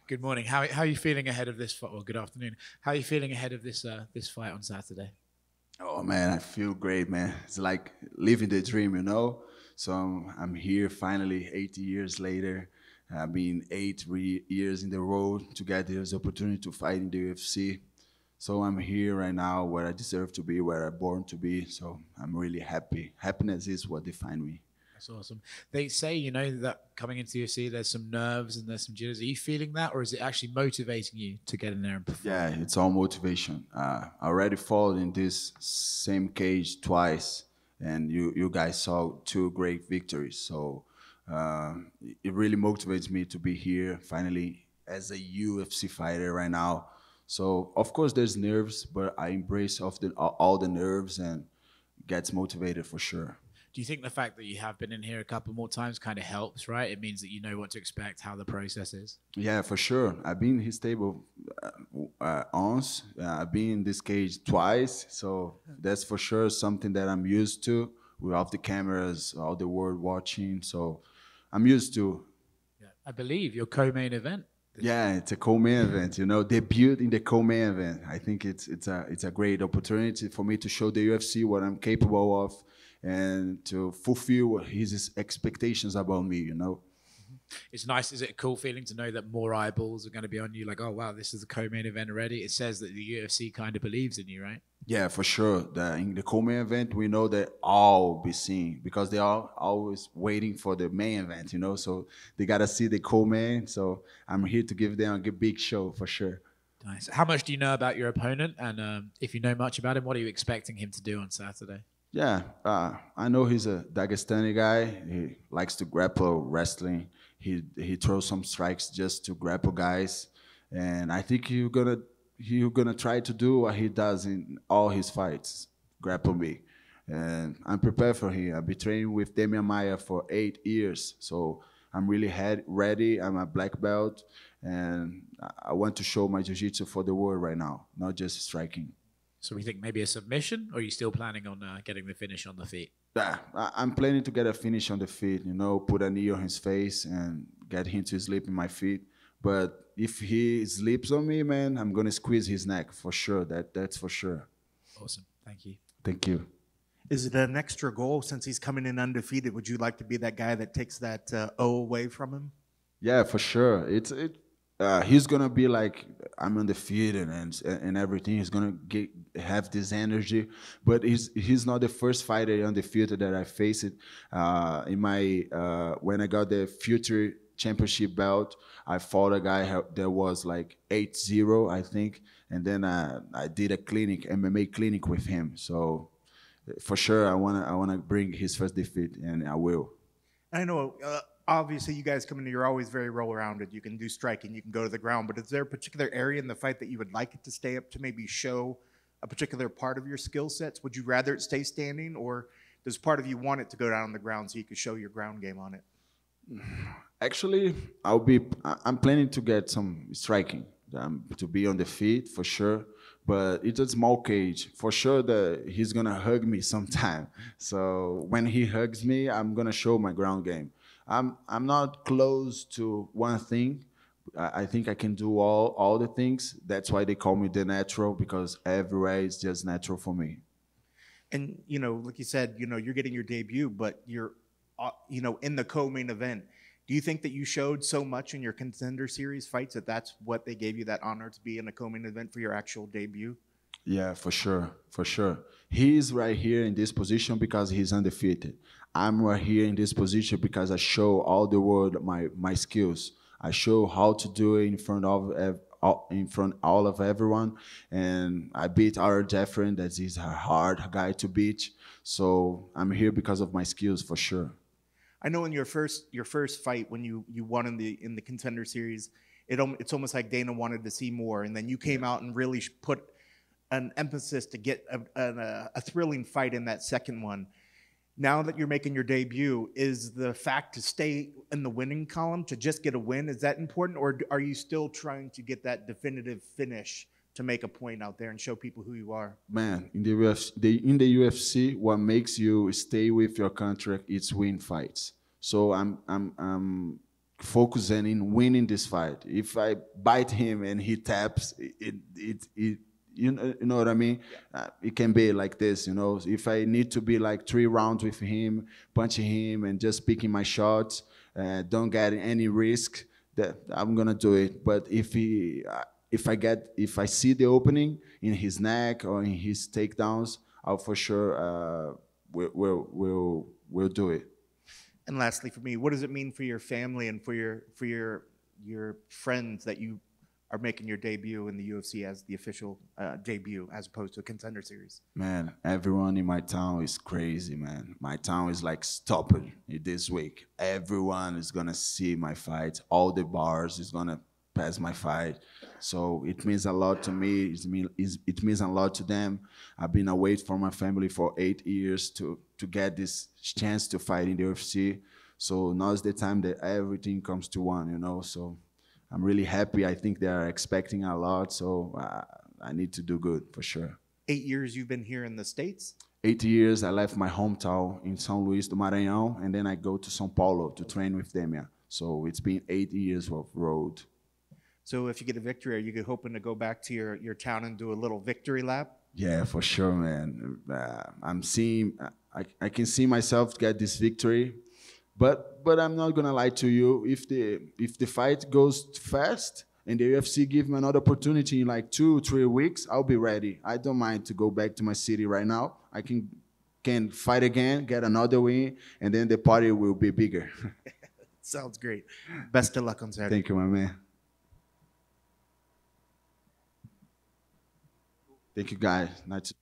Good morning. How are you feeling ahead of this fight? Well, good afternoon. How are you feeling ahead of this fight on Saturday? Oh man, I feel great, man. It's like living the dream, you know. So I'm here finally, 80 years later. I've been years in the road to get this opportunity to fight in the UFC. So I'm here right now where I deserve to be, where I'm born to be. So I'm really happy. Happiness is what defines me. That's awesome. They say, that coming into the UFC, there's some nerves and there's some jitters. Are you feeling that, or is it actually motivating you to get in there and perform? Yeah, it's all motivation. I already fought in this same cage twice, and you guys saw two great victories. So it really motivates me to be here finally as a UFC fighter right now. So of course there's nerves, but I embrace all the nerves and gets motivated for sure. Do you think the fact that you have been in here a couple more times kind of helps, right? It means that you know what to expect, how the process is. Yeah, for sure. I've been in his table once. I've been in this cage twice, so that's for sure something that I'm used to. Without the cameras, all the world watching, so I'm used to. Yeah. I believe your co-main event. Yeah, it's a co-main event. You know, debut in the co-main event. I think it's a great opportunity for me to show the UFC what I'm capable of, and to fulfill his expectations about me. You know. It's nice. Is it a cool feeling to know that more eyeballs are going to be on you? Like, oh wow, this is a co-main event already. It says that the UFC kind of believes in you, right? Yeah, for sure. In the co-main event, we know that all will be seen because they are always waiting for the main event, you know. So they gotta see the co-main. So I'm here to give them a big show for sure. Nice. How much do you know about your opponent? And if you know much about him, what are you expecting him to do on Saturday? Yeah, I know he's a Dagestani guy. He likes to grapple wrestling. He throws some strikes just to grapple guys, and I think he's gonna try to do what he does in all his fights, grapple me. And I'm prepared for him. I've been training with Demian Maia for 8 years, so I'm really ready. I'm a black belt, and I want to show my jiu-jitsu for the world right now, not just striking. So we think maybe a submission, or are you still planning on getting the finish on the feet? Yeah, I'm planning to get a finish on the feet, you know, put a knee on his face and get him to sleep in my feet. But if he sleeps on me, man, I'm gonna squeeze his neck for sure. That's for sure. Awesome. Thank you. Thank you. Is it an extra goal since he's coming in undefeated? Would you like to be that guy that takes that O away from him? Yeah, for sure. He's gonna be like I'm undefeated and everything. He's gonna have this energy, but he's not the first fighter undefeated that I faced. In my when I got the future championship belt, I fought a guy that was like 8-0, I think, and then I did a clinic, MMA clinic with him. So for sure, I wanna bring his first defeat, and I will. I know, obviously, you guys come in, you're always very well-rounded. You can do striking, you can go to the ground, but is there a particular area in the fight that you would like it to stay up to maybe show a particular part of your skill sets? Would you rather it stay standing, or does part of you want it to go down on the ground so you can show your ground game on it? Actually, I'm planning to get some striking, to be on the feet for sure. But it's a small cage. For sure that he's gonna hug me sometime. So when he hugs me, I'm gonna show my ground game. I'm not close to one thing. I think I can do all the things. That's why they call me the natural, because everywhere is just natural for me. And, like you said, you're getting your debut, but you're, in the co-main event. Do you think that you showed so much in your Contender Series fights that that's what they gave you that honor to be in a co-main event for your actual debut? Yeah, for sure, for sure. He's right here in this position because he's undefeated. I'm right here in this position because I show all the world my skills. I show how to do it in front of all of everyone, and I beat our Jeffrey. That is a hard guy to beat. So I'm here because of my skills for sure. I know in your first fight when you won in the Contender Series, it's almost like Dana wanted to see more, and then you came out and really put an emphasis to get a thrilling fight in that second one. Now that you're making your debut, is the fact to stay in the winning column, to just get a win, is that important, or are you still trying to get that definitive finish to make a point out there and show people who you are? Man, in the UFC, what makes you stay with your contract is win fights. So focusing in winning this fight. If I bite him and he taps, you know what I mean? It can be like this, you know. If I need to be like 3 rounds with him, punching him and just picking my shots, don't get any risk, that I'm gonna do it. But if I see the opening in his neck or in his takedowns, I'll for sure we'll do it. And lastly, for me, what does it mean for your family and for your friends that you are making your debut in the UFC as the official debut, as opposed to a Contender Series? Man, everyone in my town is crazy, man. My town is like stopping this week. Everyone is gonna see my fight. All the bars is gonna pass my fight. So it means a lot to me. It means a lot to them. I've been away from my family for 8 years to get this chance to fight in the UFC. So now is the time that everything comes to one, you know. So I'm really happy. I think they are expecting a lot. So I need to do good for sure. 8 years you've been here in the States? 8 years. I left my hometown in São Luís do Maranhão, and then I go to São Paulo to train with them. Yeah. So it's been 8 years of road. So if you get a victory, are you hoping to go back to your town and do a little victory lap? Yeah, for sure, man. I can see myself get this victory, but I'm not gonna lie to you. If the fight goes fast and the UFC give me another opportunity in like 2-3 weeks, I'll be ready. I don't mind to go back to my city right now. I can fight again, get another win, and then the party will be bigger. Sounds great. Best of luck on Saturday. Thank you, my man. Thank you, guys. Nice.